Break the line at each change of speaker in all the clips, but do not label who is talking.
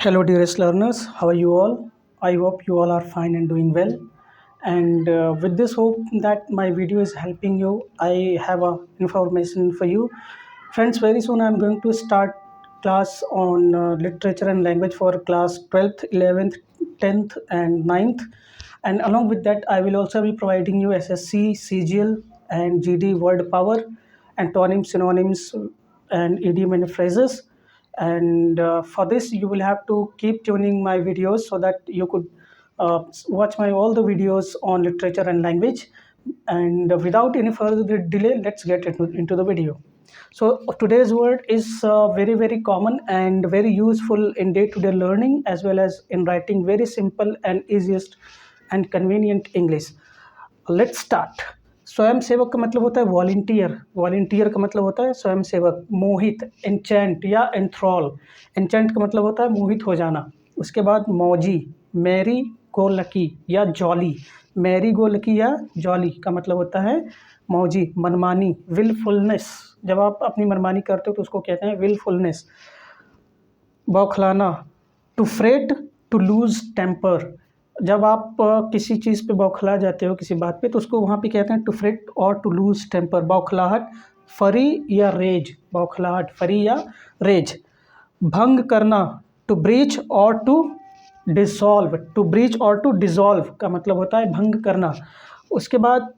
Hello, dearest learners. How are you all? I hope you all are fine and doing well. And with this hope that my video is helping you, I have a information for you, friends. Very soon I'm going to start class on literature and language for class 12th, 11th, 10th, and 9th. And along with that, I will also be providing you SSC, CGL, and GD word power, antonyms, synonyms, and idiom and phrases. And for this you will have to keep tuning my videos so that you could watch my all the videos on literature and language. And without any further delay, let's get into the video. So today's word is very common and very useful in day-to-day learning, as well as in writing very simple and easiest and convenient English. Let's start. स्वयं सेवक का मतलब होता है volunteer. Volunteer का मतलब होता है स्वयं सेवक. मोहित, एंचेंट या एंथ्रॉल. एंचेंट का मतलब होता है मोहित हो जाना. उसके बाद मौजी, मैरी गो लकी या जॉली. मैरी गो लकी या जॉली का मतलब होता है मौजी. मनमानी, विलफुलनेस. जब आप अपनी मनमानी करते हो तो उसको कहते हैं विलफुलनेस. बौखलाना, to fret, to lose temper. जब आप किसी चीज़ पे बौखला जाते हो किसी बात पे तो उसको वहाँ पे कहते हैं टू फ्रेट और टू लूज टेम्पर. बौखलाहट, फरी या रेज. बौखलाहट, फरी या रेज. भंग करना, टू ब्रीच और टू डिसॉल्व. टू ब्रीच और टू डिसॉल्व का मतलब होता है भंग करना. उसके बाद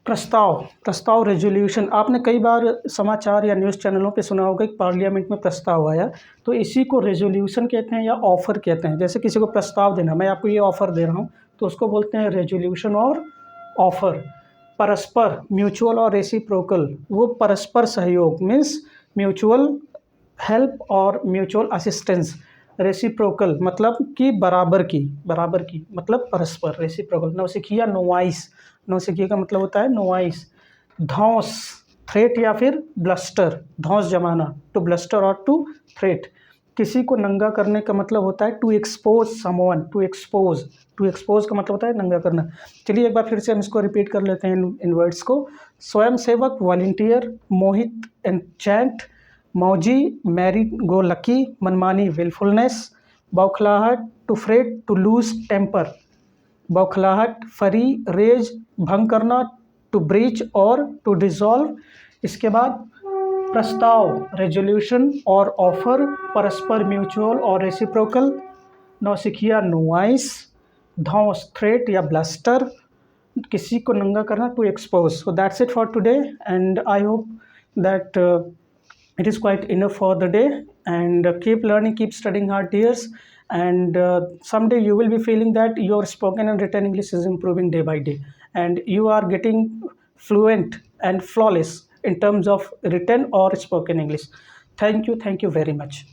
प्रस्ताव. प्रस्ताव, रेजोल्यूशन. आपने कई बार समाचार या न्यूज़ चैनलों पे सुना होगा कि पार्लियामेंट में प्रस्ताव आया, तो इसी को रेजोल्यूशन कहते हैं या ऑफ़र कहते हैं. जैसे किसी को प्रस्ताव देना, मैं आपको ये ऑफ़र दे रहा हूँ, तो उसको बोलते हैं रेजोल्यूशन और ऑफ़र. परस्पर, म्यूचुअल और रेसिप्रोकल. वो परस्पर सहयोग मीन्स म्यूचुअल हेल्प और म्यूचुअल असिस्टेंस. रेसिप्रोकल मतलब कि बराबर की मतलब परस्पर. रेसिप्रोकल. नौसिखिया, नोवाइस. नौसिखिया का मतलब होता है नोवाइस. धौंस, थ्रेट या फिर ब्लस्टर. धौंस जमाना, टू ब्लस्टर और टू थ्रेट. किसी को नंगा करने का मतलब होता है to expose someone. To expose का मतलब होता है नंगा करना. चलिए एक बार फिर से हम इसको रिपीट कर लेते हैं इन वर्ड्स को. स्वयं सेवक वॉलंटियर, मोहित एंचेंट, मौजी मैरी गो लकी, मनमानी विलफुलनेस, बौखलाहट to fret to lose temper. बौखलाहट, फरी, रेज, भंग करना, टू ब्रीच और टू डिसॉल्व. इसके बाद प्रस्ताव, रेजोल्यूशन और ऑफर. परस्पर, म्यूचुअल और रेसिप्रोकल. नौसिखिया, नोवाइस. धौंस, थ्रेट या ब्लस्टर. किसी को नंगा करना, to expose. So that's it for today and I hope that it is quite enough for the day. And keep learning, keep studying hard, dears. And someday you will be feeling that your spoken and written English is improving day by day, and you are getting fluent and flawless in terms of written or spoken English. Thank you very much.